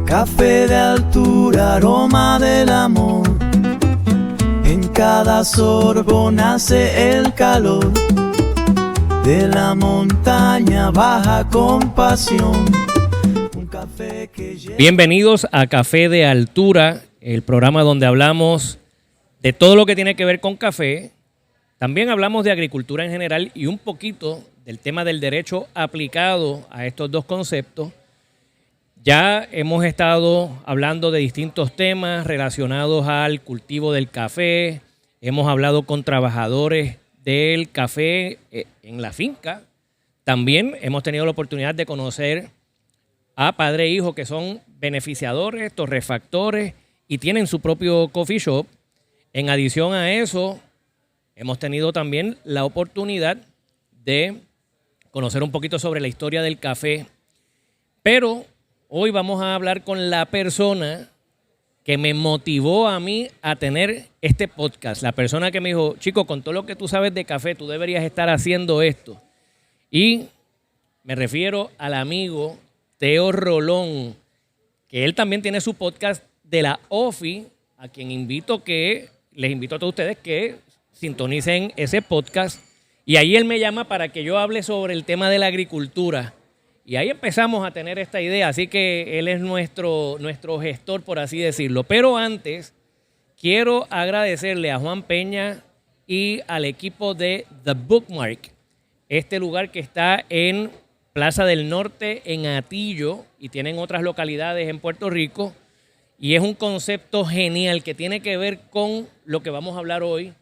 Café de altura, aroma del amor. En cada sorbo nace el calor de la montaña baja con pasión. Un café que lleva... Bienvenidos a Café de Altura, el programa donde hablamos de todo lo que tiene que ver con café. También hablamos de agricultura en general y un poquito del tema del derecho aplicado a estos dos conceptos. Ya hemos estado hablando de distintos temas relacionados al cultivo del café. Hemos hablado con trabajadores del café en la finca. También hemos tenido la oportunidad de conocer a padre e hijo que son beneficiadores, torrefactores y tienen su propio coffee shop. En adición a eso, hemos tenido también la oportunidad de conocer un poquito sobre la historia del café. Pero hoy vamos a hablar con la persona que me motivó a mí a tener este podcast. La persona que me dijo, chico, con todo lo que tú sabes de café, tú deberías estar haciendo esto. Y me refiero al amigo Teo Rolón, que él también tiene su podcast de la OFI, a quien les invito a todos ustedes que sintonicen ese podcast. Y ahí él me llama para que yo hable sobre el tema de la agricultura. Y ahí empezamos a tener esta idea, así que él es nuestro gestor, por así decirlo. Pero antes, quiero agradecerle a Juan Peña y al equipo de The Bookmark, este lugar que está en Plaza del Norte, en Atillo, y tienen otras localidades en Puerto Rico. Y es un concepto genial que tiene que ver con lo que vamos a hablar hoy,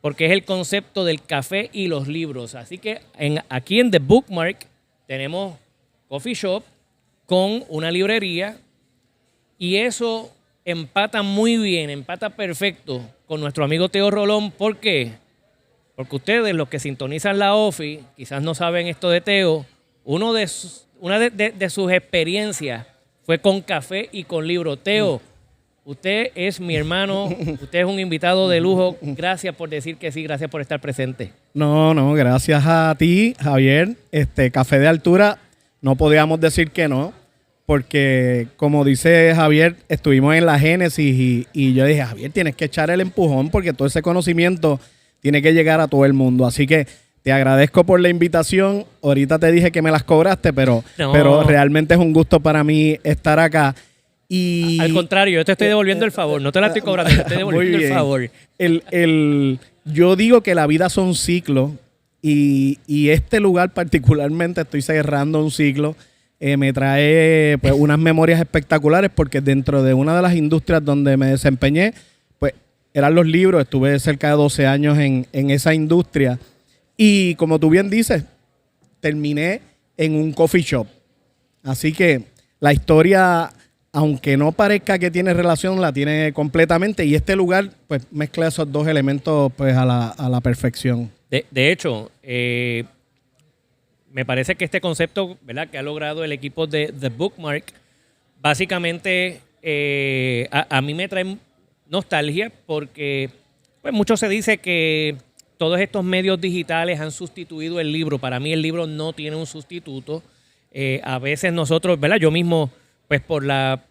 porque es el concepto del café y los libros. Así que aquí en The Bookmark tenemos coffee shop con una librería y eso empata muy bien, empata perfecto con nuestro amigo Teo Rolón. ¿Por qué? Porque ustedes, los que sintonizan la OFI, quizás no saben esto de Teo. Una de sus experiencias fue con café y con libro. Teo, usted es mi hermano, usted es un invitado de lujo. Gracias por decir que sí, gracias por estar presente. No, gracias a ti, Javier. Café de Altura, no podíamos decir que no, porque como dice Javier, estuvimos en la génesis y yo dije, Javier, tienes que echar el empujón porque todo ese conocimiento tiene que llegar a todo el mundo. Así que te agradezco por la invitación. Ahorita te dije que me las cobraste, pero realmente es un gusto para mí estar acá. Y al contrario, yo te estoy devolviendo el favor. No te la estoy cobrando, te estoy devolviendo el favor. Yo digo que la vida son ciclos y este lugar particularmente estoy cerrando un ciclo. Me trae pues, unas memorias espectaculares porque dentro de una de las industrias donde me desempeñé, pues eran los libros. Estuve cerca de 12 años en esa industria. Y como tú bien dices, terminé en un coffee shop. Así que la historia, aunque no parezca que tiene relación, la tiene completamente. Y este lugar pues mezcla esos dos elementos pues a la perfección. De hecho, me parece que este concepto, ¿verdad?, que ha logrado el equipo de The Bookmark, básicamente a mí me trae nostalgia porque pues, mucho se dice que todos estos medios digitales han sustituido el libro. Para mí el libro no tiene un sustituto. A veces nosotros, ¿verdad? Yo mismo, pues por la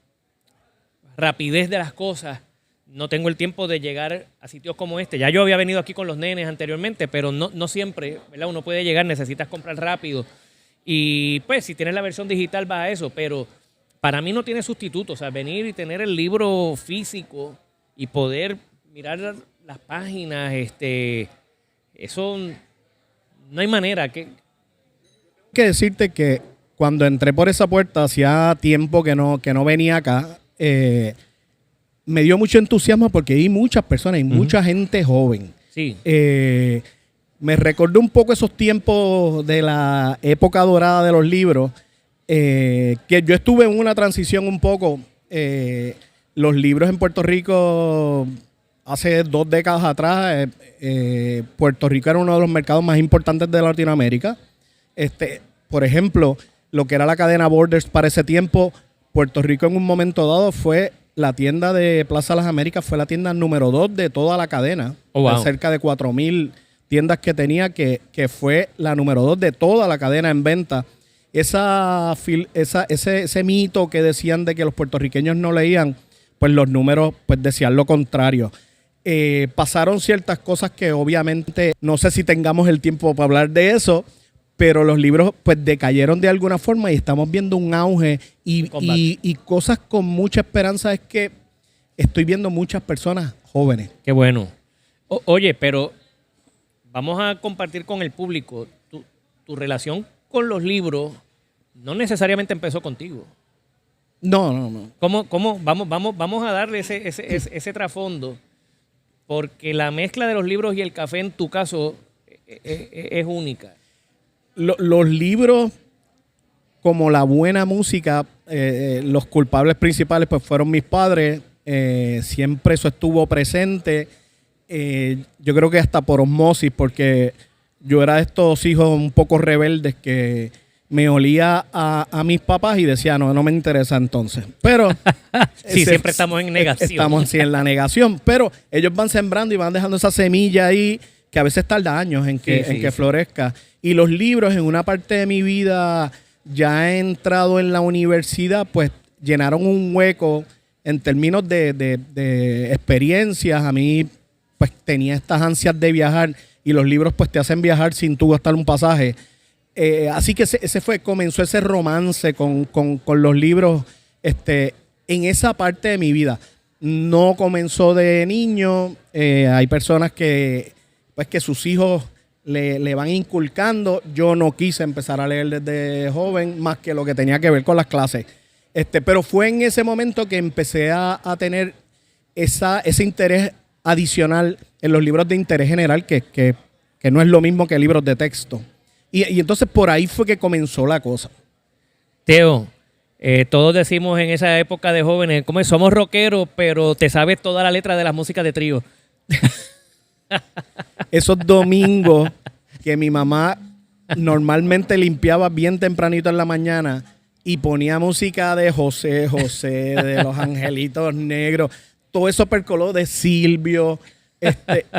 rapidez de las cosas, no tengo el tiempo de llegar a sitios como este. Ya yo había venido aquí con los nenes anteriormente, pero no siempre, ¿verdad? Uno puede llegar, necesitas comprar rápido. Y pues si tienes la versión digital va a eso, pero para mí no tiene sustituto. O sea, venir y tener el libro físico y poder mirar las páginas, eso no hay manera. Hay que decirte que cuando entré por esa puerta, hacía tiempo que no venía acá, me dio mucho entusiasmo porque vi muchas personas y mucha gente joven. Sí. Me recordó un poco esos tiempos de la época dorada de los libros, que yo estuve en una transición un poco. Los libros en Puerto Rico, hace 2 décadas atrás, Puerto Rico era uno de los mercados más importantes de Latinoamérica. Por ejemplo, lo que era la cadena Borders para ese tiempo, Puerto Rico en un momento dado fue la tienda de Plaza Las Américas, fue la tienda número 2 de toda la cadena. Oh, wow. Cerca de 4,000 tiendas que tenía, que fue la número 2 de toda la cadena en venta. ese mito que decían de que los puertorriqueños no leían, pues los números pues decían lo contrario. Pasaron ciertas cosas que obviamente no sé si tengamos el tiempo para hablar de eso, pero los libros pues decayeron de alguna forma y estamos viendo un auge y cosas con mucha esperanza. Es que estoy viendo muchas personas jóvenes. Qué bueno. Oye, pero vamos a compartir con el público. Tu relación con los libros no necesariamente empezó contigo. No. ¿Cómo? Vamos a darle ese trasfondo, porque la mezcla de los libros y el café en tu caso es única. Los libros, como la buena música, los culpables principales pues fueron mis padres. Siempre eso estuvo presente. Yo creo que hasta por osmosis, porque yo era de estos hijos un poco rebeldes que me olía a mis papás y decía, no me interesa entonces. Pero sí, siempre estamos en negación. Estamos así en la negación, pero ellos van sembrando y van dejando esa semilla ahí que a veces tarda años en que florezca. Y los libros, en una parte de mi vida, ya he entrado en la universidad, pues llenaron un hueco en términos de experiencias. A mí pues tenía estas ansias de viajar y los libros pues te hacen viajar sin tú gastar un pasaje. Así que comenzó ese romance con los libros en esa parte de mi vida. No comenzó de niño. Hay personas que sus hijos le van inculcando. Yo no quise empezar a leer desde joven, más que lo que tenía que ver con las clases. Pero fue en ese momento que empecé a tener ese interés adicional en los libros de interés general, que no es lo mismo que libros de texto. Y entonces por ahí fue que comenzó la cosa. Teo, todos decimos en esa época de jóvenes, como somos rockeros, pero te sabes toda la letra de las músicas de trío. Esos domingos que mi mamá normalmente limpiaba bien tempranito en la mañana y ponía música de José, de Los Angelitos Negros, todo eso percoló, de Silvio,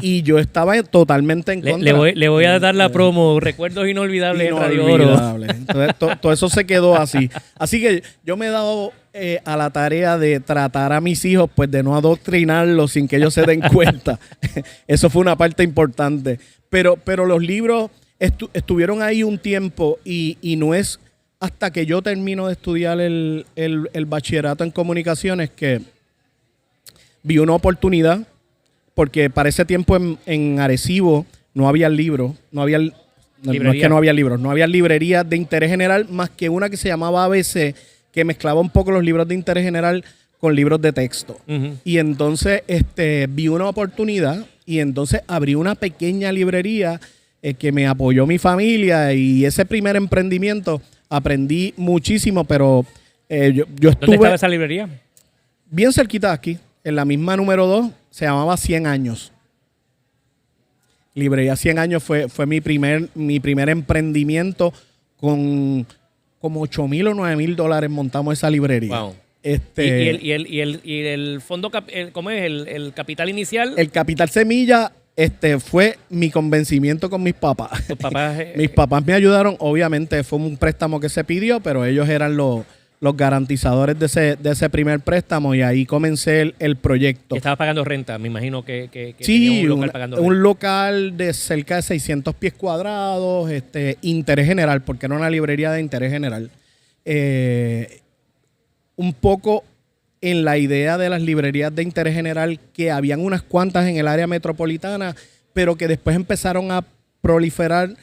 y yo estaba totalmente en contra. Le voy a dar la promo, Recuerdos Inolvidables en Radio Oro. Entonces, todo eso se quedó así. Así que yo me he dado a la tarea de tratar a mis hijos, pues de no adoctrinarlos sin que ellos se den cuenta. Eso fue una parte importante. Pero los libros estuvieron ahí un tiempo y no es hasta que yo termino de estudiar el bachillerato en comunicaciones que vi una oportunidad, porque para ese tiempo en Arecibo no había libros, no es que no había libros, no había librerías de interés general más que una que se llamaba ABC, que mezclaba un poco los libros de interés general con libros de texto. Uh-huh. Y entonces vi una oportunidad y entonces abrí una pequeña librería que me apoyó mi familia, y ese primer emprendimiento aprendí muchísimo, pero yo estuve... ¿Dónde estaba esa librería? Bien cerquita de aquí, en la misma número 2, se llamaba 100 años. Librería 100 años fue mi primer emprendimiento. Con como $8,000 o $9,000 montamos esa librería. Wow. ¿Y el fondo, cómo es? ¿El capital inicial? El capital semilla fue mi convencimiento con mis papás. ¿Tus papás? Mis papás me ayudaron. Obviamente fue un préstamo que se pidió, pero ellos eran los garantizadores de ese primer préstamo, y ahí comencé el proyecto. Estabas pagando renta, me imagino que sí, un local pagando renta. Un local de cerca de 600 pies cuadrados, interés general, porque era una librería de interés general. Un poco en la idea de las librerías de interés general, que habían unas cuantas en el área metropolitana, pero que después empezaron a proliferar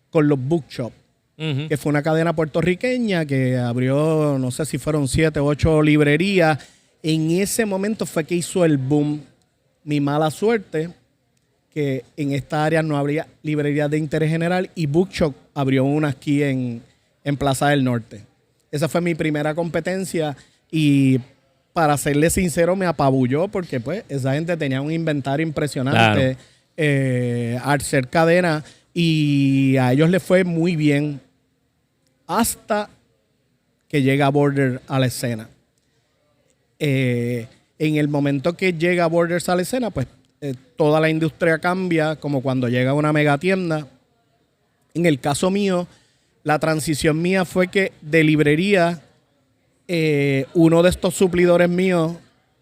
con los bookshops. Uh-huh. Que fue una cadena puertorriqueña que abrió, no sé si fueron 7 o 8 librerías. En ese momento fue que hizo el boom. Mi mala suerte, que en esta área no habría librerías de interés general, y Bookshop abrió una aquí en Plaza del Norte. Esa fue mi primera competencia, y para serle sincero me apabulló, porque pues esa gente tenía un inventario impresionante. Claro. Arcer Cadena, y a ellos les fue muy bien hasta que llega Borders a la escena. En el momento que llega Borders a la escena, pues toda la industria cambia, como cuando llega una megatienda. En el caso mío, La transición mía fue que de librería, uno de estos suplidores míos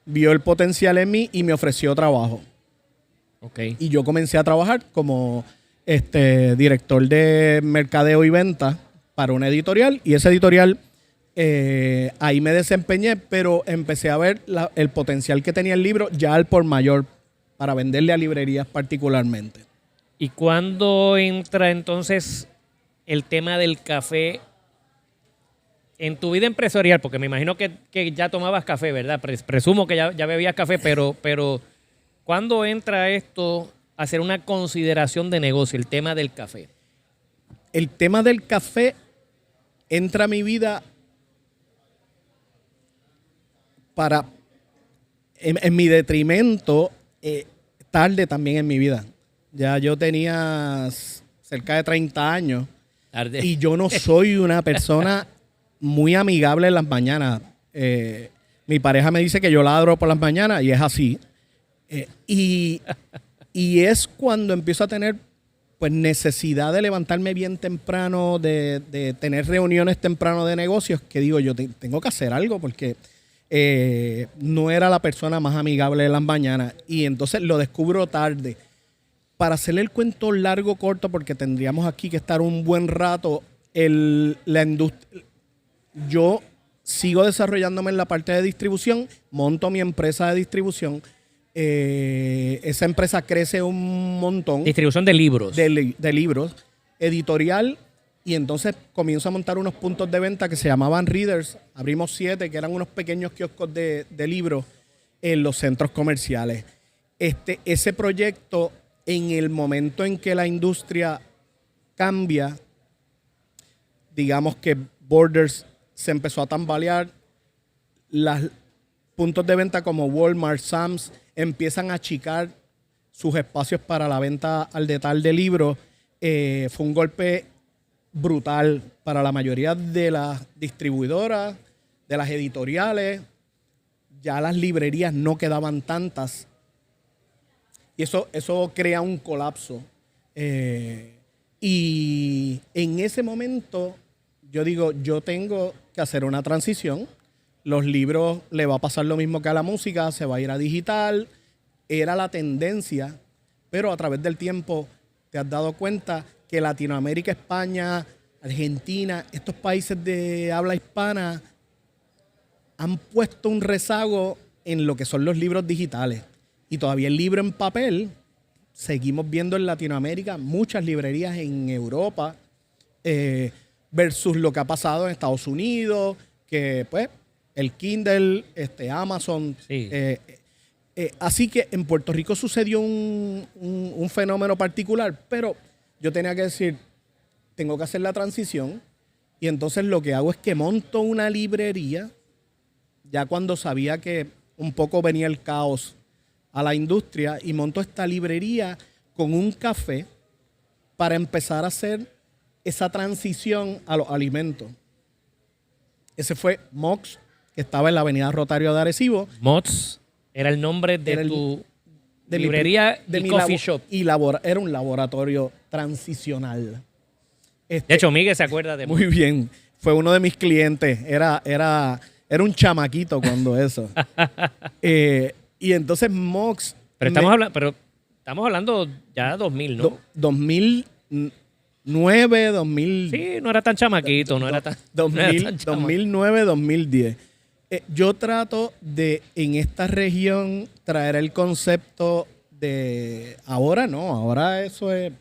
vio el potencial en mí y me ofreció trabajo. Okay. Y yo comencé a trabajar como director de mercadeo y venta para una editorial. Y esa editorial, ahí me desempeñé, pero empecé a ver el potencial que tenía el libro ya al por mayor para venderle a librerías particularmente. ¿Y cuándo entra entonces el tema del café en tu vida empresarial? Porque me imagino que ya tomabas café, ¿verdad? Presumo que ya bebías café, pero ¿cuándo entra esto a ser una consideración de negocio, el tema del café? El tema del café entra a mi vida en mi detrimento, tarde también en mi vida. Ya yo tenía cerca de 30 años Tarde. y yo no soy una persona muy amigable en las mañanas. Mi pareja me dice que yo ladro por las mañanas y es así. Y es cuando empiezo a tener pues necesidad de levantarme bien temprano, de tener reuniones temprano de negocios, que digo, yo tengo que hacer algo porque no era la persona más amigable de las mañanas. Y entonces lo descubro tarde. Para hacerle el cuento largo, corto, porque tendríamos aquí que estar un buen rato, la industria... Yo sigo desarrollándome en la parte de distribución, monto mi empresa de distribución. Esa empresa crece un montón. Distribución de libros. De libros, editorial, y entonces comienzo a montar unos puntos de venta que se llamaban Readers. Abrimos 7, que eran unos pequeños kioscos de libros en los centros comerciales. Ese proyecto, en el momento en que la industria cambia, digamos que Borders se empezó a tambalear, los puntos de venta como Walmart, Sam's, empiezan a achicar sus espacios para la venta al detalle de libros. Fue un golpe brutal para la mayoría de las distribuidoras, de las editoriales. Ya las librerías no quedaban tantas. Y eso crea un colapso. Y en ese momento yo digo, yo tengo que hacer una transición. Los libros le va a pasar lo mismo que a la música, se va a ir a digital. Era la tendencia, pero a través del tiempo te has dado cuenta que Latinoamérica, España, Argentina, estos países de habla hispana han puesto un rezago en lo que son los libros digitales. Y todavía el libro en papel, seguimos viendo en Latinoamérica muchas librerías en Europa, versus lo que ha pasado en Estados Unidos, que pues el Kindle, Amazon. Sí. Así que en Puerto Rico sucedió un fenómeno particular, pero yo tenía que decir, tengo que hacer la transición, y entonces lo que hago es que monto una librería, ya cuando sabía que un poco venía el caos a la industria, y monto esta librería con un café para empezar a hacer esa transición a los alimentos. Ese fue Mox, que estaba en la avenida Rotario de Arecibo. Mox era el nombre de tu librería y coffee shop. Y era un laboratorio transicional. De hecho, Miguel se acuerda de Muy bien. Fue uno de mis clientes. Era un chamaquito cuando eso. Y entonces Mox... Pero estamos hablando ya 2000, ¿no? 2009, 2000... Sí, no era tan chamaquito, no era tan... 2009, 2010. Yo trato de, en esta región, traer el concepto de... Ahora eso es...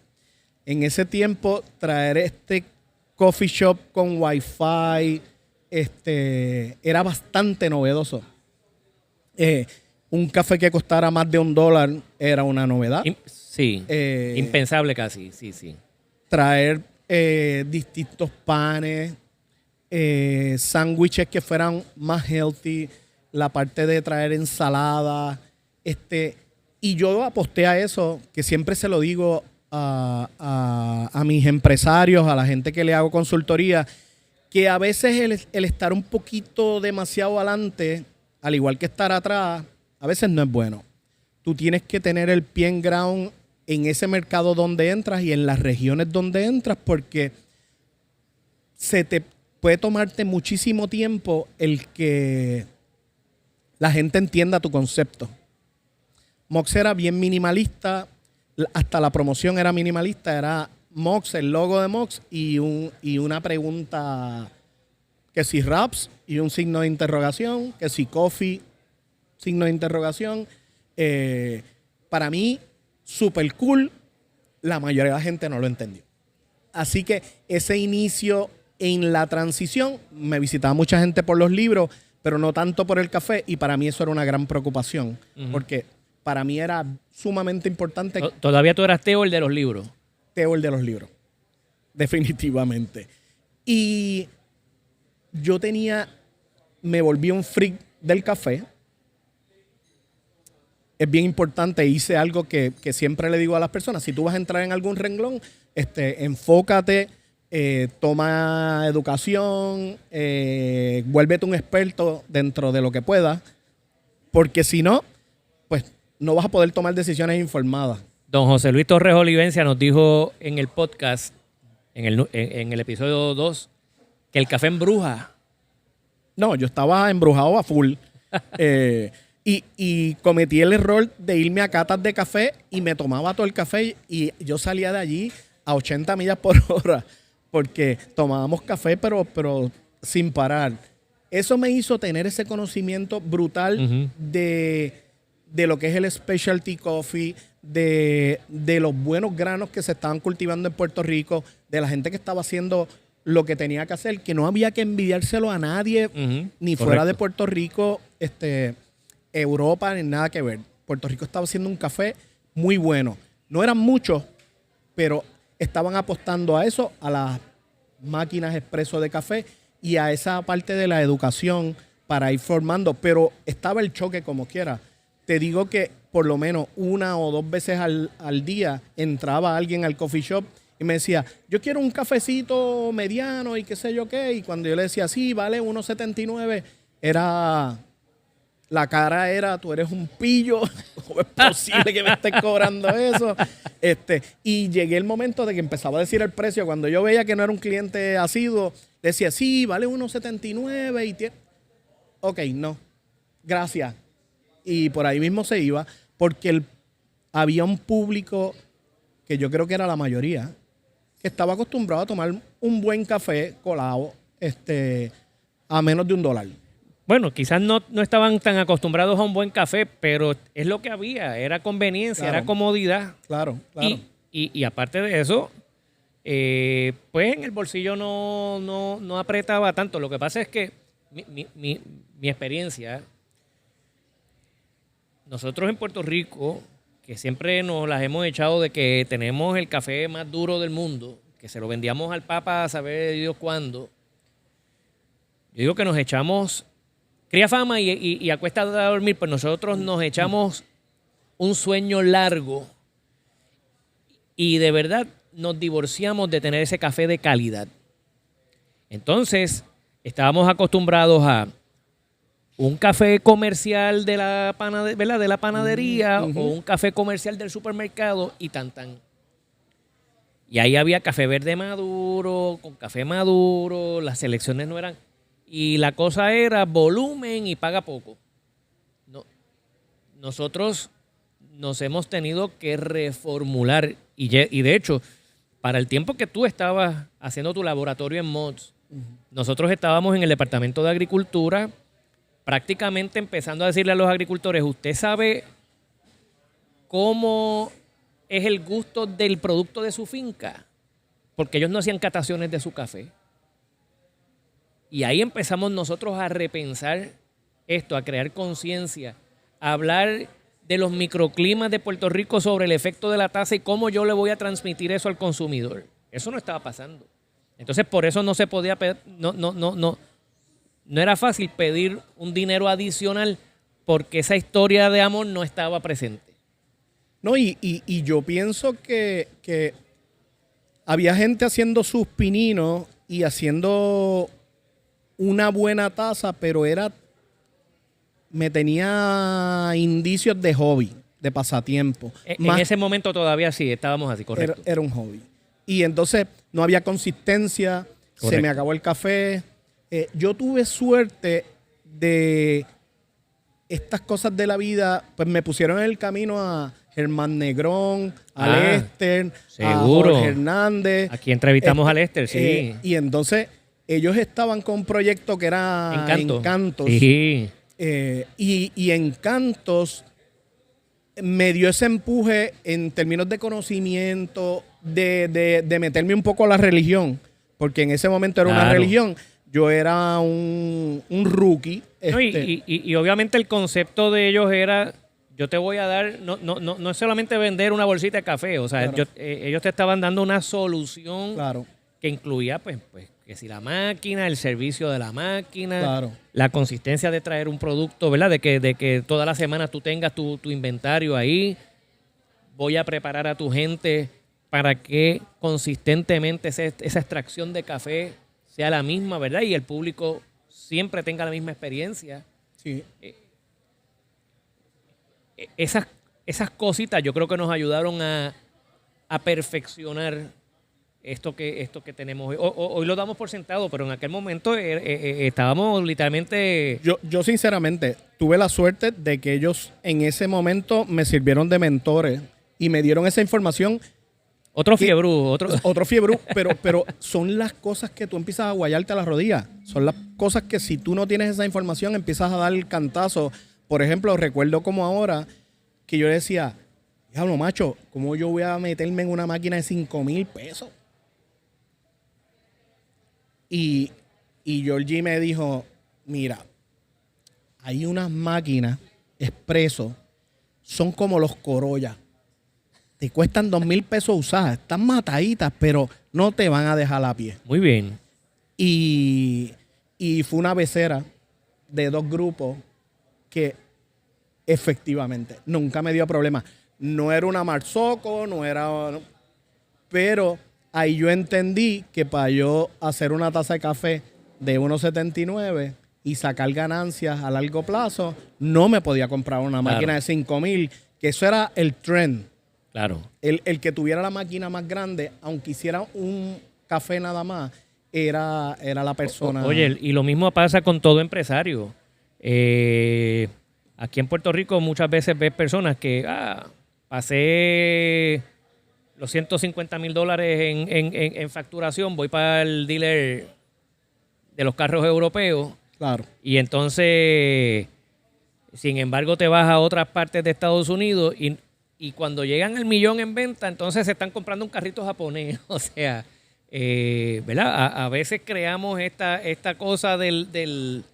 En ese tiempo, traer este coffee shop con Wi-Fi, era bastante novedoso. Un café que costara más de $1 era una novedad. Sí, impensable casi, sí. Traer distintos panes, sándwiches que fueran más healthy, la parte de traer ensalada, y yo aposté a eso, que siempre se lo digo a mis empresarios, a la gente que le hago consultoría, que a veces el estar un poquito demasiado adelante, al igual que estar atrás, a veces no es bueno. Tú tienes que tener el pie en ground en ese mercado donde entras y en las regiones donde entras, porque puede tomarte muchísimo tiempo el que la gente entienda tu concepto. Mox era bien minimalista, hasta la promoción era minimalista, era Mox, el logo de Mox y una pregunta, que si Raps y un signo de interrogación, que si Coffee, signo de interrogación. Para mí, super cool, la mayoría de la gente no lo entendió. Así que ese inicio en la transición, me visitaba mucha gente por los libros, pero no tanto por el café, y para mí eso era una gran preocupación, porque para mí era sumamente importante. ¿Todavía tú eras Teo el de los libros? Teo el de los libros, definitivamente. Y yo me volví un freak del café. Es bien importante, hice algo que siempre le digo a las personas: si tú vas a entrar en algún renglón, enfócate, toma educación, vuélvete un experto dentro de lo que puedas, porque si no, pues no vas a poder tomar decisiones informadas. Don José Luis Torres Olivencia nos dijo en el podcast, en el episodio 2, que el café embruja. No, yo estaba embrujado a full. Y cometí el error de irme a catas de café y me tomaba todo el café y yo salía de allí a 80 millas por hora porque tomábamos café pero sin parar. Eso me hizo tener ese conocimiento brutal de lo que es el specialty coffee, de los buenos granos que se estaban cultivando en Puerto Rico, de la gente que estaba haciendo lo que tenía que hacer, que no había que envidiárselo a nadie, ni correcto. fuera de Puerto Rico, Europa, ni nada que ver. Puerto Rico estaba haciendo un café muy bueno. No eran muchos, pero estaban apostando a eso, a las máquinas expreso de café y a esa parte de la educación para ir formando. Pero estaba el choque como quiera. Te digo que por lo menos 1 o 2 veces al día entraba alguien al coffee shop y me decía: yo quiero un cafecito mediano y qué sé yo qué. Y cuando yo le decía: sí, vale 1.79, la cara era: tú eres un pillo, ¿cómo es posible que me estés cobrando eso? Y llegué el momento de que empezaba a decir el precio. Cuando yo veía que no era un cliente asiduo, decía: sí, vale 1.79 ok, no, gracias. Y por ahí mismo se iba, porque había un público, que yo creo que era la mayoría, que estaba acostumbrado a tomar un buen café colado a menos de $1. Bueno, quizás no estaban tan acostumbrados a un buen café, pero es lo que había, era conveniencia, Claro. era comodidad. Claro. Y aparte de eso, pues en el bolsillo no apretaba tanto. Lo que pasa es que mi experiencia, nosotros en Puerto Rico, que siempre nos las hemos echado de que tenemos el café más duro del mundo, que se lo vendíamos al Papa a saber Dios cuándo. Yo digo que nos echamos, cría fama y a cuesta de dormir, pues nosotros nos echamos un sueño largo y de verdad nos divorciamos de tener ese café de calidad. Entonces, estábamos acostumbrados a un café comercial de la panadería o un café comercial del supermercado y tan. Y ahí había café verde maduro, con café maduro, las selecciones no eran... Y la cosa era volumen y paga poco. No, nosotros nos hemos tenido que reformular. Y de hecho, para el tiempo que tú estabas haciendo tu laboratorio en Mods, nosotros estábamos en el Departamento de Agricultura prácticamente empezando a decirle a los agricultores: ¿usted sabe cómo es el gusto del producto de su finca? Porque ellos no hacían cataciones de su café. Y ahí empezamos nosotros a repensar esto, a crear conciencia, a hablar de los microclimas de Puerto Rico sobre el efecto de la tasa y cómo yo le voy a transmitir eso al consumidor. Eso no estaba pasando. Entonces, por eso no se podía no era fácil pedir un dinero adicional porque esa historia de amor no estaba presente. No, y yo pienso que había gente haciendo sus pininos y haciendo una buena taza, pero me tenía indicios de hobby, de pasatiempo. En ese momento todavía sí, estábamos así, correcto. Era un hobby. Y entonces no había consistencia. se me acabó el café. Yo tuve suerte de estas cosas de la vida, pues me pusieron en el camino a Germán Negrón, a Lester, seguro. a Jorge Hernández. Aquí entrevistamos a Lester, sí. Y entonces ellos estaban con un proyecto que era Encantos. Sí. Y Encantos me dio ese empuje en términos de conocimiento, de meterme un poco a la religión, porque en ese momento era una religión. Yo era un rookie. No, y obviamente el concepto de ellos era, yo te voy a dar, no es solamente vender una bolsita de café, o sea, claro. Ellos te estaban dando una solución que incluía, pues que si la máquina, el servicio de la máquina, la consistencia de traer un producto, ¿verdad? De que toda la semana tú tengas tu inventario ahí. Voy a preparar a tu gente para que consistentemente esa extracción de café sea la misma, ¿verdad? Y el público siempre tenga la misma experiencia. Sí. Esas cositas yo creo que nos ayudaron a perfeccionar esto que tenemos. Hoy lo damos por sentado, pero en aquel momento estábamos literalmente... Yo sinceramente tuve la suerte de que ellos en ese momento me sirvieron de mentores y me dieron esa información. Otro fiebrú. Otro fiebrú, pero son las cosas que tú empiezas a guayarte a las rodillas. Son las cosas que si tú no tienes esa información empiezas a dar el cantazo. Por ejemplo, recuerdo como ahora que yo decía, diablo macho, ¿cómo yo voy a meterme en una máquina de 5,000 pesos? Y Georgie me dijo, mira, hay unas máquinas expreso, son como los Corolla. Te cuestan 2,000 pesos usadas, están mataditas, pero no te van a dejar a pie. Muy bien. Y fue una becera de 2 grupos que efectivamente nunca me dio problema. No era una Marzocco, pero ahí yo entendí que para yo hacer una taza de café de 1.79 y sacar ganancias a largo plazo, no me podía comprar una máquina de 5,000, que eso era el trend. Claro. El que tuviera la máquina más grande, aunque hiciera un café nada más, era la persona. Oye, y lo mismo pasa con todo empresario. Aquí en Puerto Rico muchas veces ves personas que pasé los $150,000 en facturación, voy para el dealer de los carros europeos. Claro. Y entonces, sin embargo, te vas a otras partes de Estados Unidos y cuando llegan al millón en venta, entonces se están comprando un carrito japonés. O sea, ¿verdad? A veces creamos esta cosa de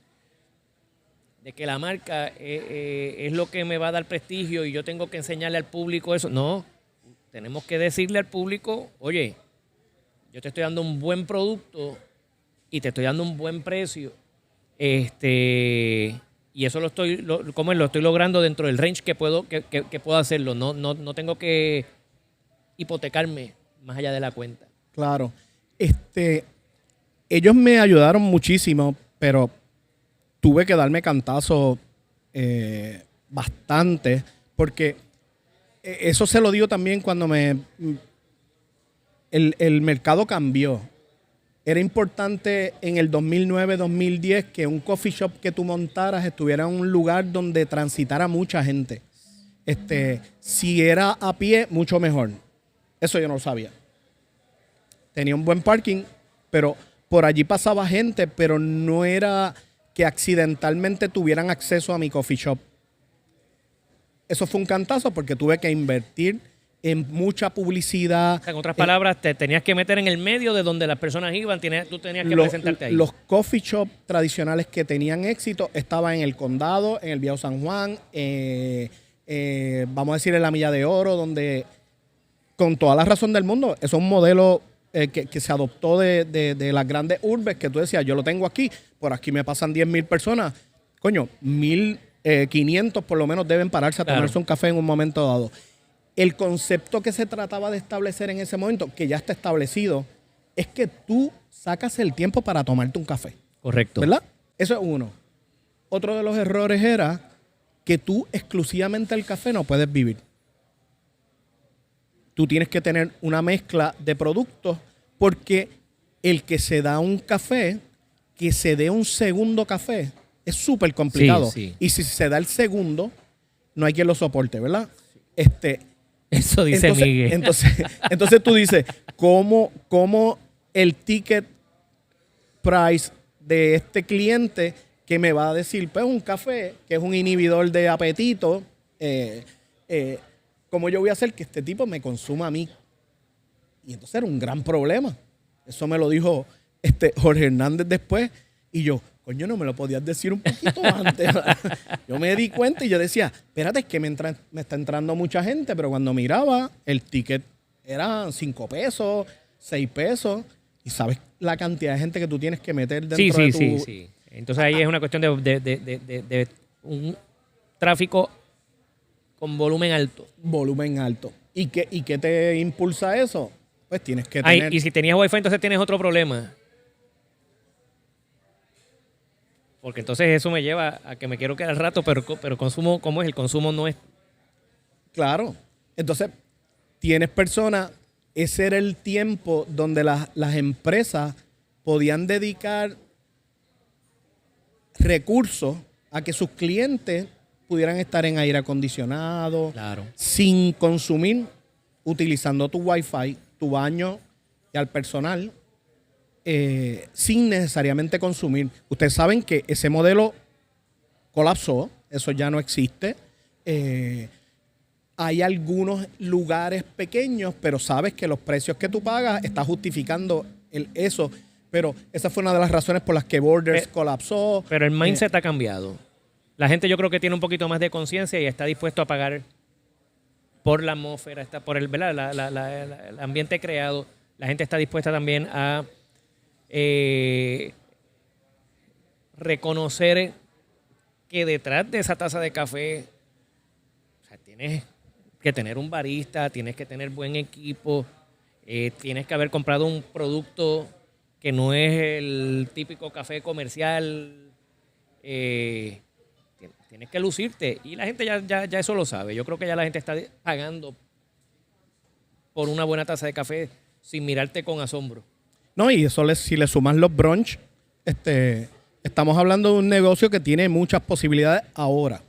que la marca es lo que me va a dar prestigio y yo tengo que enseñarle al público eso. No, tenemos que decirle al público, oye, yo te estoy dando un buen producto y te estoy dando un buen precio. Y eso lo estoy logrando dentro del range que puedo hacerlo. No tengo que hipotecarme más allá de la cuenta. Claro. Ellos me ayudaron muchísimo, pero tuve que darme cantazo bastante, porque eso se lo digo también cuando el mercado cambió. Era importante en el 2009-2010 que un coffee shop que tú montaras estuviera en un lugar donde transitara mucha gente. Si era a pie, mucho mejor. Eso yo no lo sabía. Tenía un buen parking, pero por allí pasaba gente, pero no era que accidentalmente tuvieran acceso a mi coffee shop. Eso fue un cantazo porque tuve que invertir en mucha publicidad. O sea, en otras palabras, te tenías que meter en el medio de donde las personas iban, tú tenías que presentarte ahí. Los coffee shop tradicionales que tenían éxito estaban en el Condado, en el Viejo San Juan, vamos a decir en la Milla de Oro, donde con toda la razón del mundo, eso es un modelo que se adoptó de las grandes urbes, que tú decías, yo lo tengo aquí, por aquí me pasan 10,000 personas, coño, 1,500 por lo menos deben pararse a tomarse un café en un momento dado. El concepto que se trataba de establecer en ese momento, que ya está establecido, es que tú sacas el tiempo para tomarte un café. Correcto. ¿Verdad? Eso es uno. Otro de los errores era que tú exclusivamente el café no puedes vivir. Tú tienes que tener una mezcla de productos porque el que se da un café, que se dé un segundo café, es súper complicado. Sí. Y si se da el segundo, no hay quien lo soporte, ¿verdad? Eso dice Miguel. Entonces tú dices, ¿cómo el ticket price de este cliente que me va a decir, pues un café, que es un inhibidor de apetito, ¿cómo yo voy a hacer que este tipo me consuma a mí? Y entonces era un gran problema. Eso me lo dijo Jorge Hernández después. Y yo, coño, no me lo podías decir un poquito antes. Yo me di cuenta y yo decía, espérate, es que me está entrando mucha gente, pero cuando miraba, el ticket era 5 pesos, 6 pesos. Y sabes la cantidad de gente que tú tienes que meter dentro de tu... Sí. Entonces ahí es una cuestión de un tráfico con volumen alto. Volumen alto. ¿Y qué te impulsa eso? Pues tienes que tener... Y si tenías Wi-Fi, entonces tienes otro problema. Porque entonces eso me lleva a que me quiero quedar al rato, pero consumo, ¿cómo es? El consumo no es... Claro. Entonces, tienes personas... Ese era el tiempo donde las empresas podían dedicar recursos a que sus clientes pudieran estar en aire acondicionado, Claro. sin consumir, utilizando tu Wi-Fi, tu baño y al personal, sin necesariamente consumir. Ustedes saben que ese modelo colapsó, eso ya no existe. Hay algunos lugares pequeños, pero sabes que los precios que tú pagas están justificando eso. Pero esa fue una de las razones por las que Borders colapsó. Pero el mindset ha cambiado. La gente yo creo que tiene un poquito más de conciencia y está dispuesto a pagar por la atmósfera, por el, ¿verdad? El ambiente creado. La gente está dispuesta también a reconocer que detrás de esa taza de café, o sea, tienes que tener un barista, tienes que tener buen equipo, tienes que haber comprado un producto que no es el típico café comercial, tienes que lucirte. Y la gente ya eso lo sabe. Yo creo que ya la gente está pagando por una buena taza de café sin mirarte con asombro. No, y eso si le sumas los brunch, estamos hablando de un negocio que tiene muchas posibilidades ahora.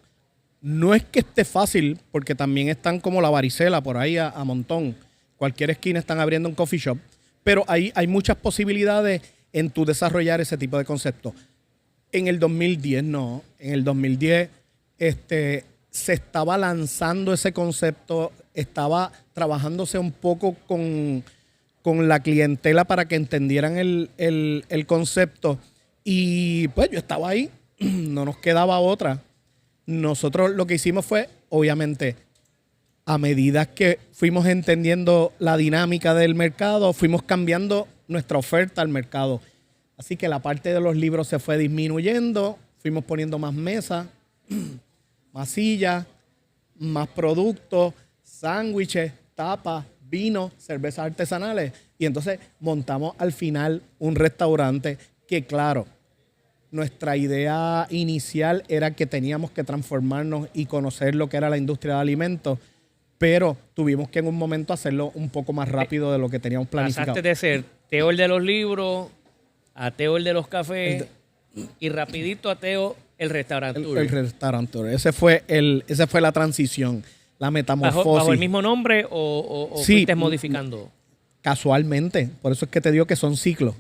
No es que esté fácil, porque también están como la varicela por ahí a montón. Cualquier esquina están abriendo un coffee shop. Pero hay muchas posibilidades en tu desarrollar ese tipo de conceptos. En el 2010 no. En el 2010 se estaba lanzando ese concepto, estaba trabajándose un poco con la clientela para que entendieran el concepto. Y pues yo estaba ahí, no nos quedaba otra. Nosotros lo que hicimos fue, obviamente, a medida que fuimos entendiendo la dinámica del mercado, fuimos cambiando nuestra oferta al mercado. Así que la parte de los libros se fue disminuyendo, fuimos poniendo más mesas, más sillas, más productos, sándwiches, tapas, vino, cervezas artesanales. Y entonces montamos al final un restaurante que, claro, nuestra idea inicial era que teníamos que transformarnos y conocer lo que era la industria de alimentos, pero tuvimos que en un momento hacerlo un poco más rápido de lo que teníamos planificado. Pasaste de ser Teo el de los libros a Teo el de los cafés y rapidito a Teo el restaurante. El restaurante. Esa fue la transición, la metamorfosis. ¿Bajo el mismo nombre o sí, fuiste modificando? Casualmente, por eso es que te digo que son ciclos.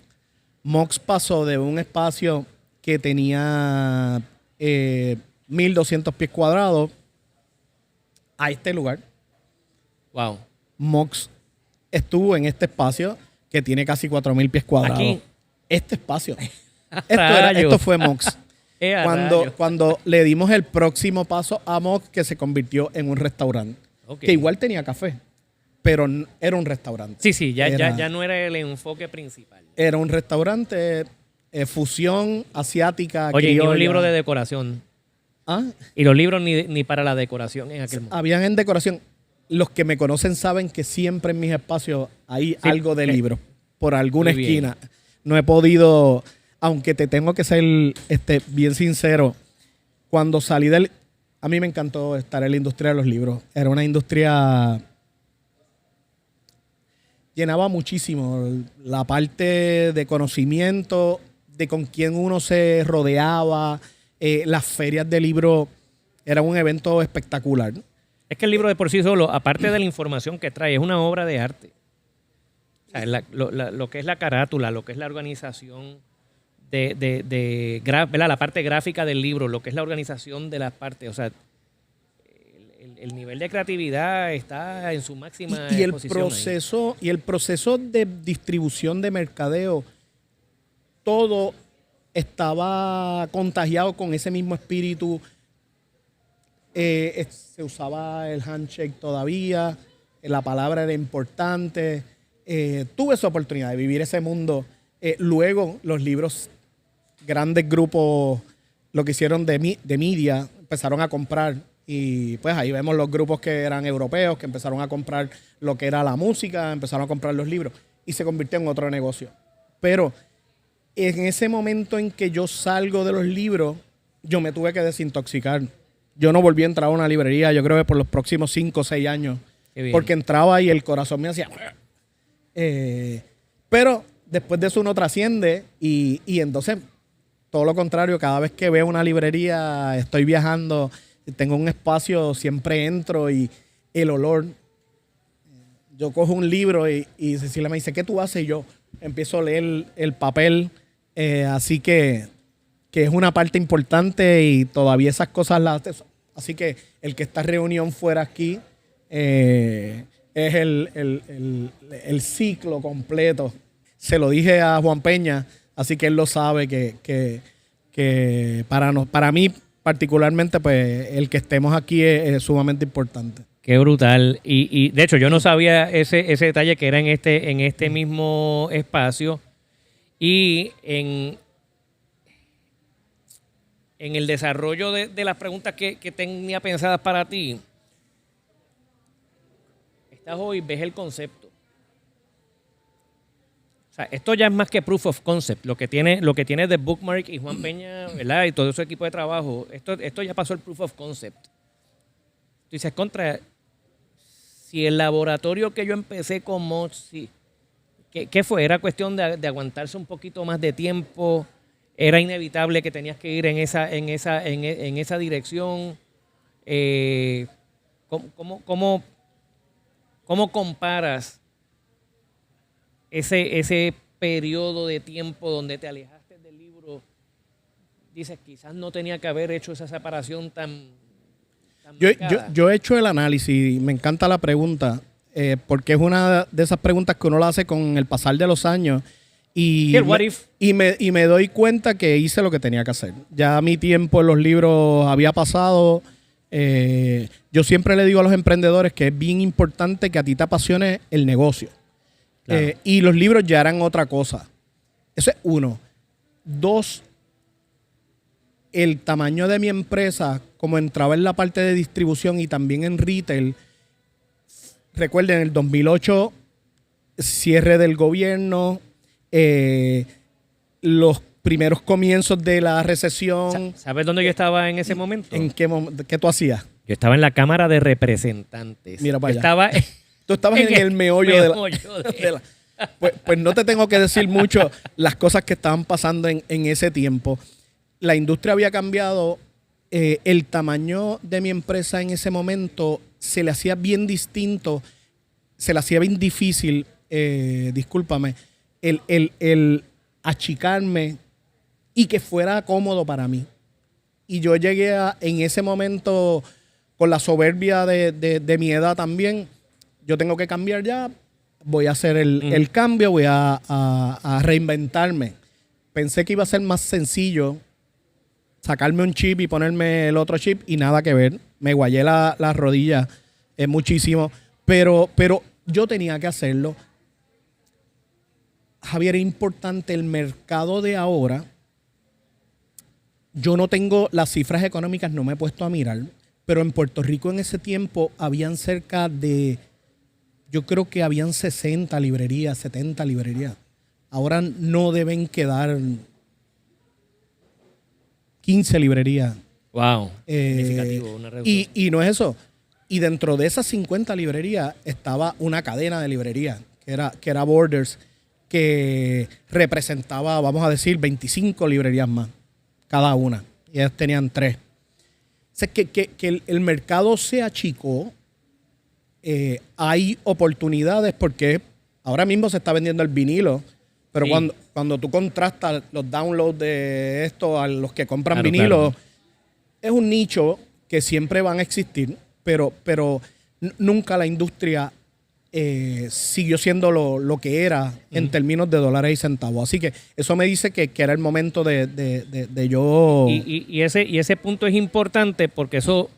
Mox pasó de un espacio que tenía 1,200 pies cuadrados a este lugar. Wow. Mox estuvo en este espacio que tiene casi 4,000 pies cuadrados. Aquí. Este espacio. Esto fue Mox. Cuando le dimos el próximo paso a Mox, que se convirtió en un restaurante. Okay. Que igual tenía café, pero era un restaurante. Sí, ya no era el enfoque principal. Era un restaurante, fusión asiática. Oye, criolla. Y un libro de decoración. ¿Ah? Y los libros ni para la decoración en aquel momento. Habían en decoración. Los que me conocen saben que siempre en mis espacios hay algo de libro. Por alguna esquina. Bien. No he podido, aunque te tengo que ser bien sincero, cuando salí a mí me encantó estar en la industria de los libros. Era una industria llenaba muchísimo. La parte de conocimiento, de con quién uno se rodeaba, las ferias de libros, era un evento espectacular. Es que el libro de por sí solo, aparte de la información que trae, es una obra de arte. O sea, lo que es la carátula, lo que es la organización ¿verdad? La parte gráfica del libro, lo que es la organización de las partes. O sea, el nivel de creatividad está en su máxima exposición y el proceso de distribución de mercadeo, todo estaba contagiado con ese mismo espíritu. Se usaba el handshake todavía, la palabra era importante. Tuve esa oportunidad de vivir ese mundo. Luego los libros, grandes grupos, lo que hicieron de media, empezaron a comprar. Y pues ahí vemos los grupos que eran europeos, que empezaron a comprar lo que era la música, empezaron a comprar los libros y se convirtió en otro negocio. Pero en ese momento en que yo salgo de los libros, yo me tuve que desintoxicar. Yo no volví a entrar a una librería, yo creo que por los próximos 5 o 6 años. Porque entraba y el corazón me hacía... pero después de eso uno trasciende y entonces, todo lo contrario, cada vez que veo una librería, estoy viajando, tengo un espacio, siempre entro y el olor. Yo cojo un libro y Cecilia me dice, ¿qué tú haces? Y yo empiezo a leer el papel, así que es una parte importante y todavía esas cosas las... Así que el que esta reunión fuera aquí es el ciclo completo. Se lo dije a Juan Peña, así que él lo sabe que para mí particularmente, pues el que estemos aquí es sumamente importante. Qué brutal. Y de hecho, yo no sabía ese detalle que era en este mismo espacio. Y en el desarrollo de las preguntas que tenía pensadas para ti, estás hoy, ves el concepto. O sea, esto ya es más que proof of concept. Lo que tiene The Bookmark y Juan Peña, ¿verdad? Y todo su equipo de trabajo, esto ya pasó el proof of concept. Tú dices, si el laboratorio que yo empecé con Mozi, ¿qué fue? ¿Era cuestión de aguantarse un poquito más de tiempo? ¿Era inevitable que tenías que ir en esa dirección? ¿Cómo comparas ese periodo de tiempo donde te alejaste del libro? Dices, quizás no tenía que haber hecho esa separación tan yo he hecho el análisis y me encanta la pregunta, porque es una de esas preguntas que uno la hace con el pasar de los años y me doy cuenta que hice lo que tenía que hacer. Ya mi tiempo en los libros había pasado. Yo siempre le digo a los emprendedores que es bien importante que a ti te apasione el negocio. Claro. Y los libros ya eran otra cosa. Eso es uno. 2, el tamaño de mi empresa, como entraba en la parte de distribución y también en retail. Recuerden, en el 2008, cierre del gobierno, los primeros comienzos de la recesión. ¿Sabes dónde yo estaba en ese momento? ¿En qué tú hacías? Yo estaba en la Cámara de Representantes. Mira para allá. Tú estabas en el meollo de la... Pues no te tengo que decir mucho las cosas que estaban pasando en ese tiempo. La industria había cambiado. El tamaño de mi empresa en ese momento se le hacía bien distinto, se le hacía bien difícil, discúlpame, el achicarme y que fuera cómodo para mí. Y yo llegué en ese momento con la soberbia de mi edad también. Yo tengo que cambiar ya, voy a hacer el cambio, voy a reinventarme. Pensé que iba a ser más sencillo sacarme un chip y ponerme el otro chip y nada que ver. Me guayé la rodilla muchísimo, pero yo tenía que hacerlo. Javier, es importante el mercado de ahora. Yo no tengo las cifras económicas, no me he puesto a mirar, pero en Puerto Rico en ese tiempo habían cerca de, yo creo que habían 60 librerías, 70 librerías. Ahora no deben quedar 15 librerías. Wow. Significativo, una reducción. Y no es eso. Y dentro de esas 50 librerías estaba una cadena de librerías que era Borders, que representaba, vamos a decir, 25 librerías más, cada una. Y ellos tenían 3. O sea, que el mercado se achicó. Hay oportunidades porque ahora mismo se está vendiendo el vinilo, pero sí, cuando tú contrastas los downloads de esto a los que compran vinilo, es un nicho que siempre van a existir, pero nunca la industria siguió siendo lo que era en términos de dólares y centavos. Así que eso me dice que era el momento de yo... Y ese punto es importante porque eso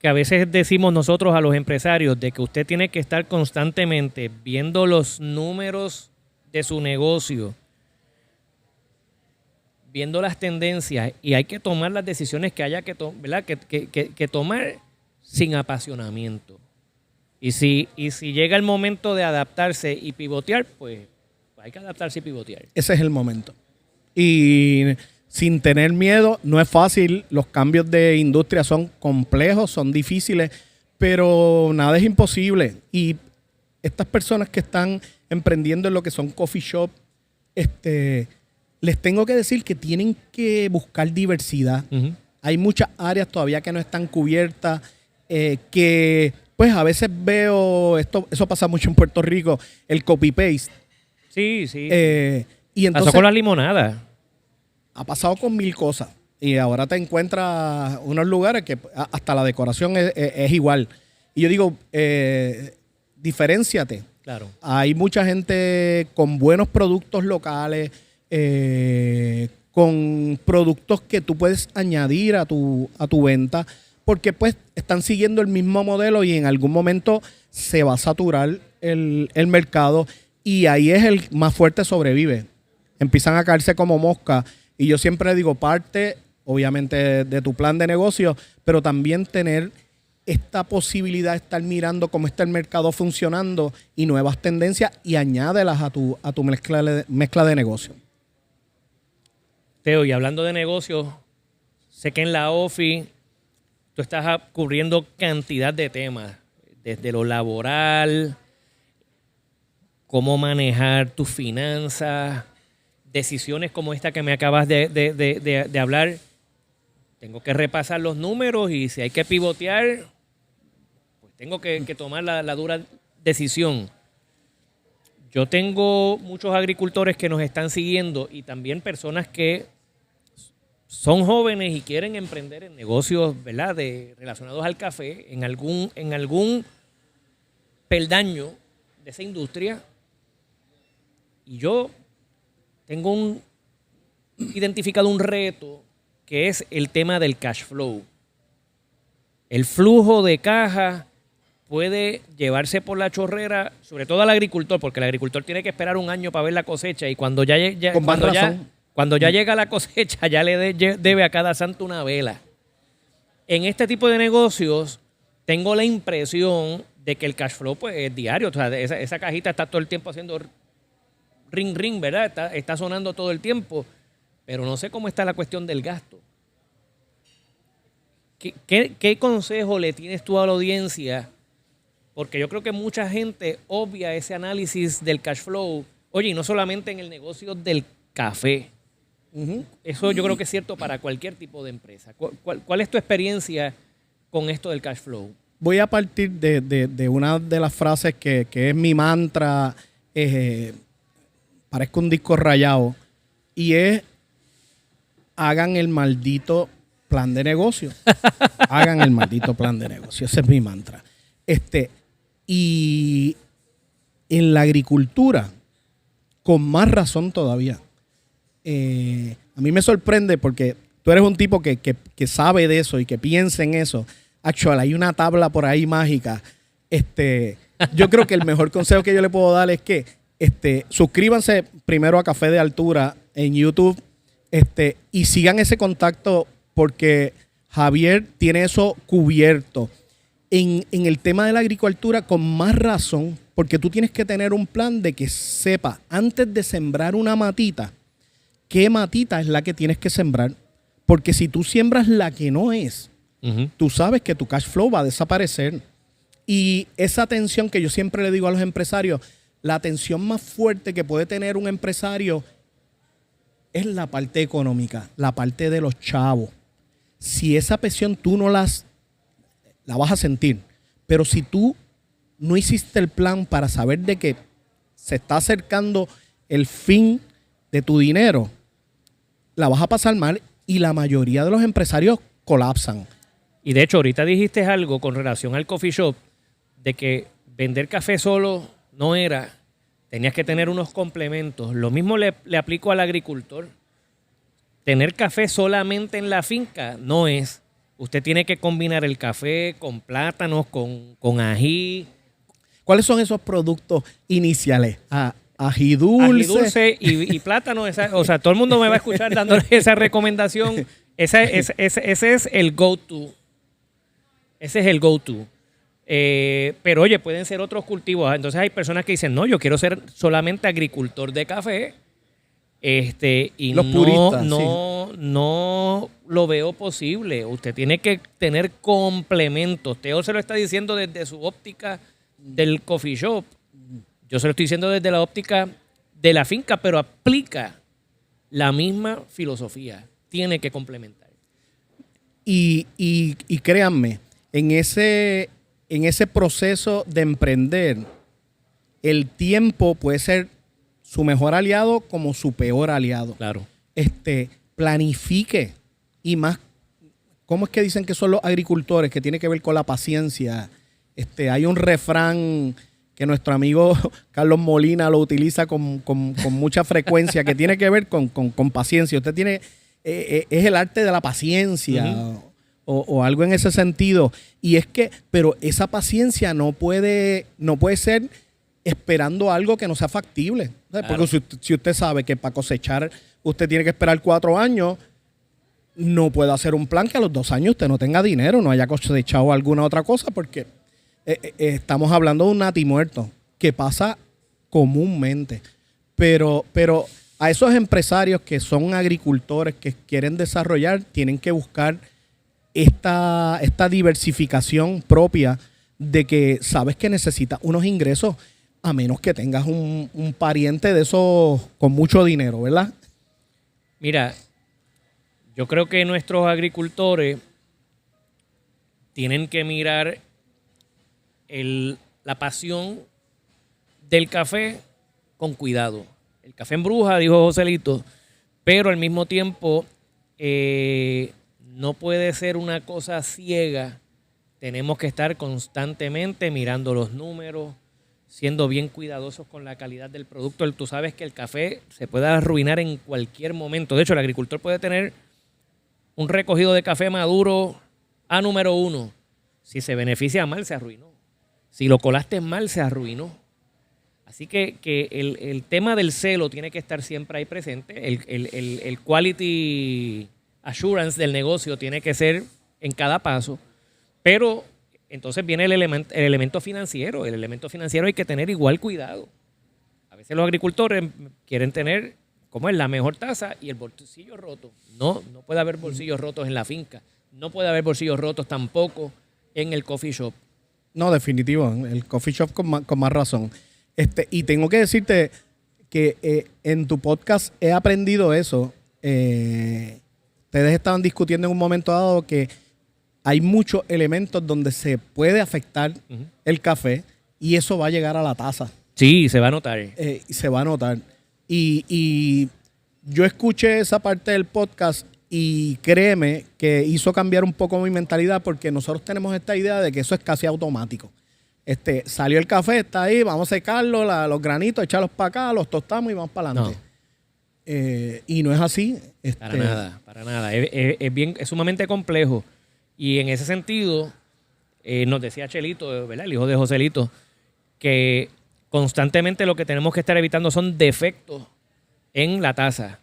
que a veces decimos nosotros a los empresarios, de que usted tiene que estar constantemente viendo los números de su negocio, viendo las tendencias, y hay que tomar las decisiones que haya que tomar sin apasionamiento. Y si llega el momento de adaptarse y pivotear, pues hay que adaptarse y pivotear. Ese es el momento. Y sin tener miedo, no es fácil. Los cambios de industria son complejos, son difíciles, pero nada es imposible. Y estas personas que están emprendiendo en lo que son coffee shop, les tengo que decir que tienen que buscar diversidad. Uh-huh. Hay muchas áreas todavía que no están cubiertas, que pues a veces veo, eso pasa mucho en Puerto Rico, el copy-paste. Sí. Y entonces, pasó con la limonada. Ha pasado con 1000 cosas. Y ahora te encuentras unos lugares que hasta la decoración es igual. Y yo digo, diferénciate. Claro. Hay mucha gente con buenos productos locales, con productos que tú puedes añadir a tu venta, porque pues están siguiendo el mismo modelo y en algún momento se va a saturar el mercado y ahí es el más fuerte sobrevive. Empiezan a caerse como mosca. Y yo siempre digo, parte, obviamente, de tu plan de negocio, pero también tener esta posibilidad de estar mirando cómo está el mercado funcionando y nuevas tendencias y añádelas a tu mezcla de negocio. Teo, y hablando de negocios, sé que en la OFI tú estás cubriendo cantidad de temas, desde lo laboral, cómo manejar tus finanzas, decisiones como esta que me acabas de hablar. Tengo que repasar los números y si hay que pivotear, pues tengo que tomar la dura decisión. Yo tengo muchos agricultores que nos están siguiendo y también personas que son jóvenes y quieren emprender en negocios, ¿verdad?, relacionados al café, en algún peldaño de esa industria. Y yo tengo identificado un reto que es el tema del cash flow. El flujo de caja puede llevarse por la chorrera, sobre todo al agricultor, porque el agricultor tiene que esperar un año para ver la cosecha y cuando ya llega la cosecha ya le debe a cada santo una vela. En este tipo de negocios tengo la impresión de que el cash flow pues, es diario. O sea, esa cajita está todo el tiempo haciendo ring, ring, ¿verdad? Está sonando todo el tiempo, pero no sé cómo está la cuestión del gasto. ¿Qué consejo le tienes tú a la audiencia? Porque yo creo que mucha gente obvia ese análisis del cash flow. Oye, y no solamente en el negocio del café. Uh-huh. Eso yo creo que es cierto para cualquier tipo de empresa. ¿Cuál es tu experiencia con esto del cash flow? Voy a partir de una de las frases que es mi mantra. Parezco un disco rayado, y es: hagan el maldito plan de negocio. Hagan el maldito plan de negocio. Ese es mi mantra. Y en la agricultura, con más razón todavía. A mí me sorprende porque tú eres un tipo que sabe de eso y que piensa en eso. Actual, hay una tabla por ahí mágica. Yo creo que el mejor consejo que yo le puedo dar es que suscríbanse primero a Café de Altura en YouTube y sigan ese contacto porque Javier tiene eso cubierto. En el tema de la agricultura, con más razón, porque tú tienes que tener un plan de que sepa antes de sembrar una matita, qué matita es la que tienes que sembrar. Porque si tú siembras la que no es, uh-huh, tú sabes que tu cash flow va a desaparecer. Y esa atención que yo siempre le digo a los empresarios, la tensión más fuerte que puede tener un empresario es la parte económica, la parte de los chavos. Si esa presión tú no la vas a sentir, pero si tú no hiciste el plan para saber de que se está acercando el fin de tu dinero, la vas a pasar mal y la mayoría de los empresarios colapsan. Y de hecho, ahorita dijiste algo con relación al coffee shop, de que vender café solo no era, tenías que tener unos complementos. Lo mismo le aplico al agricultor. Tener café solamente en la finca no es. Usted tiene que combinar el café con plátanos, con ají. ¿Cuáles son esos productos iniciales? Ají dulce. Ají dulce y plátano. O sea, todo el mundo me va a escuchar dándole esa recomendación. Ese es el go-to. Ese es el go-to. Pero oye, pueden ser otros cultivos. Entonces hay personas que dicen, no, yo quiero ser solamente agricultor de café. Y los puristas, no lo veo posible. Usted tiene que tener complementos. Teo se lo está diciendo desde su óptica del coffee shop. Yo se lo estoy diciendo desde la óptica de la finca, pero aplica la misma filosofía. Tiene que complementar. Y créanme, en ese proceso de emprender, el tiempo puede ser su mejor aliado como su peor aliado. Claro. Planifique. Y más, ¿cómo es que dicen que son los agricultores? Que tiene que ver con la paciencia. Hay un refrán que nuestro amigo Carlos Molina lo utiliza con mucha frecuencia, que tiene que ver con paciencia. Usted tiene, es el arte de la paciencia. O algo en ese sentido. Y es que, pero esa paciencia no puede ser esperando algo que no sea factible. Claro. Porque si usted sabe que para cosechar usted tiene que esperar 4 años, no puede hacer un plan que a los 2 años usted no tenga dinero, no haya cosechado alguna otra cosa, porque estamos hablando de un natimuerto que pasa comúnmente. Pero a esos empresarios que son agricultores, que quieren desarrollar, tienen que buscar esta diversificación propia de que sabes que necesitas unos ingresos, a menos que tengas un pariente de esos con mucho dinero, ¿verdad? Mira, yo creo que nuestros agricultores tienen que mirar la pasión del café con cuidado. El café embruja, dijo Joselito, pero al mismo tiempo no puede ser una cosa ciega. Tenemos que estar constantemente mirando los números, siendo bien cuidadosos con la calidad del producto. Tú sabes que el café se puede arruinar en cualquier momento. De hecho, el agricultor puede tener un recogido de café maduro a número 1. Si se beneficia mal, se arruinó. Si lo colaste mal, se arruinó. Así que el tema del celo tiene que estar siempre ahí presente. El quality assurance del negocio tiene que ser en cada paso. Pero entonces viene el elemento financiero. El elemento financiero hay que tener igual cuidado. A veces los agricultores quieren tener, como es, la mejor tasa y el bolsillo roto. No puede haber bolsillos rotos en la finca. No puede haber bolsillos rotos tampoco en el coffee shop. No, definitivo. El coffee shop con más razón. Y tengo que decirte que en tu podcast he aprendido eso. Ustedes estaban discutiendo en un momento dado que hay muchos elementos donde se puede afectar el café y eso va a llegar a la taza. Sí, se va a notar. Se va a notar. Y yo escuché esa parte del podcast y créeme que hizo cambiar un poco mi mentalidad, porque nosotros tenemos esta idea de que eso es casi automático. Salió el café, está ahí, vamos a secarlo, los granitos, echarlos para acá, los tostamos y vamos para adelante. No. Y no es así. Para nada. Es sumamente complejo. Y en ese sentido, nos decía Chelito, ¿verdad? El hijo de Joselito, que constantemente lo que tenemos que estar evitando son defectos en la taza.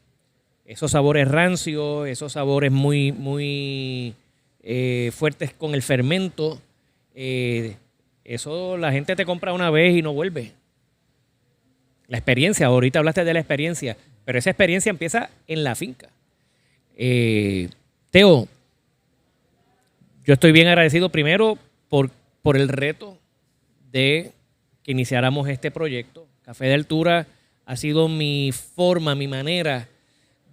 Esos sabores rancios, esos sabores muy, muy fuertes con el fermento. Eso la gente te compra una vez y no vuelve. La experiencia, ahorita hablaste de la experiencia, pero esa experiencia empieza en la finca. Teo, yo estoy bien agradecido primero por el reto de que iniciáramos este proyecto. Café de Altura ha sido mi forma, mi manera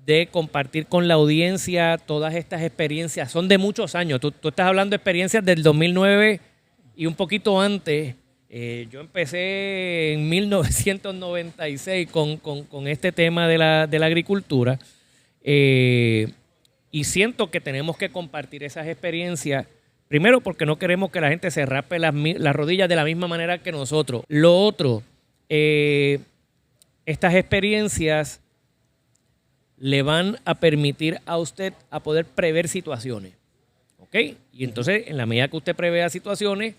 de compartir con la audiencia todas estas experiencias. Son de muchos años. Tú estás hablando de experiencias del 2009 y un poquito antes. Yo empecé en 1996 con este tema de la agricultura. Y siento que tenemos que compartir esas experiencias. Primero, porque no queremos que la gente se raspe las rodillas de la misma manera que nosotros. Lo otro, estas experiencias le van a permitir a usted a poder prever situaciones. ¿Ok? Y entonces, en la medida que usted prevea situaciones,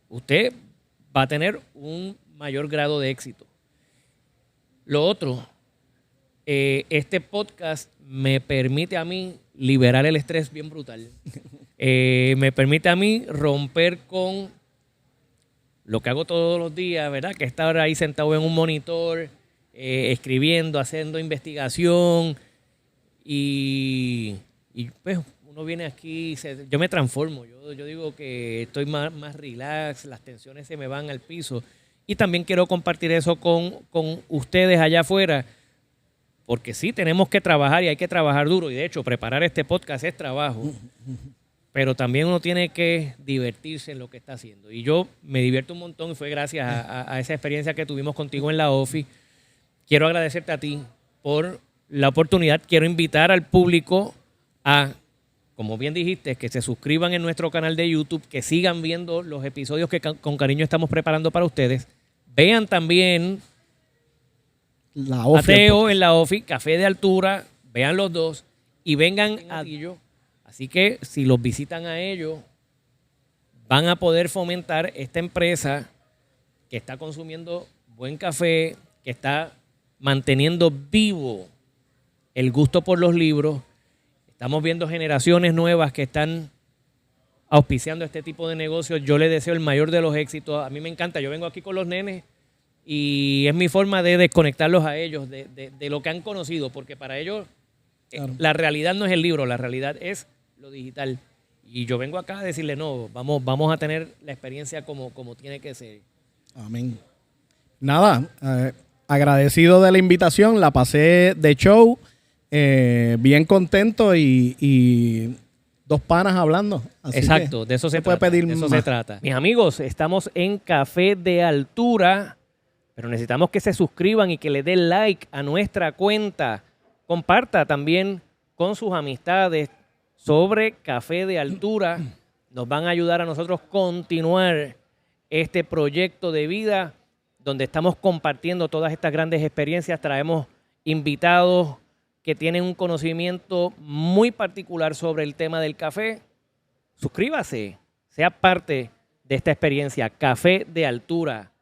usted va a tener un mayor grado de éxito. Lo otro, este podcast me permite a mí liberar el estrés bien brutal. Me permite a mí romper con lo que hago todos los días, ¿verdad? Que estar ahí sentado en un monitor, escribiendo, haciendo investigación y pues uno viene aquí, yo me transformo, yo digo que estoy más relax, las tensiones se me van al piso y también quiero compartir eso con ustedes allá afuera. Porque sí, tenemos que trabajar y hay que trabajar duro. Y de hecho, preparar este podcast es trabajo. Pero también uno tiene que divertirse en lo que está haciendo. Y yo me divierto un montón y fue gracias a esa experiencia que tuvimos contigo en la OFI. Quiero agradecerte a ti por la oportunidad. Quiero invitar al público a, como bien dijiste, que se suscriban en nuestro canal de YouTube, que sigan viendo los episodios que con cariño estamos preparando para ustedes. Vean también La OFI, Ateo en la OFI, Café de Altura, vean los dos y vengan a Atillo. Así que si los visitan a ellos, van a poder fomentar esta empresa que está consumiendo buen café, que está manteniendo vivo el gusto por los libros. Estamos viendo generaciones nuevas que están auspiciando este tipo de negocios. Yo les deseo el mayor de los éxitos. A mí me encanta. Yo vengo aquí con los nenes y es mi forma de desconectarlos a ellos de lo que han conocido, porque para ellos la realidad no es el libro, la realidad es lo digital. Y yo vengo acá a decirle, no, vamos a tener la experiencia como tiene que ser. Amén. Nada, agradecido de la invitación, la pasé de show, bien contento y dos panas hablando. Así exacto, de eso se puede trata. pedir de eso más. se trata. Mis amigos, estamos en Café de Altura, pero necesitamos que se suscriban y que le den like a nuestra cuenta. Comparta también con sus amistades sobre Café de Altura. Nos van a ayudar a nosotros continuar este proyecto de vida donde estamos compartiendo todas estas grandes experiencias. Traemos invitados que tienen un conocimiento muy particular sobre el tema del café. Suscríbase, sea parte de esta experiencia. Café de Altura.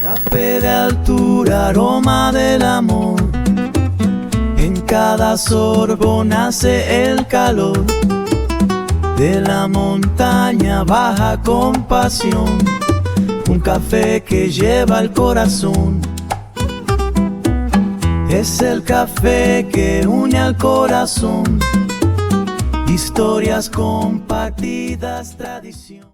Café de altura, aroma del amor. En cada sorbo nace el calor. De la montaña baja compasión. Un café que lleva el corazón. Es el café que une al corazón. Historias compartidas, tradición.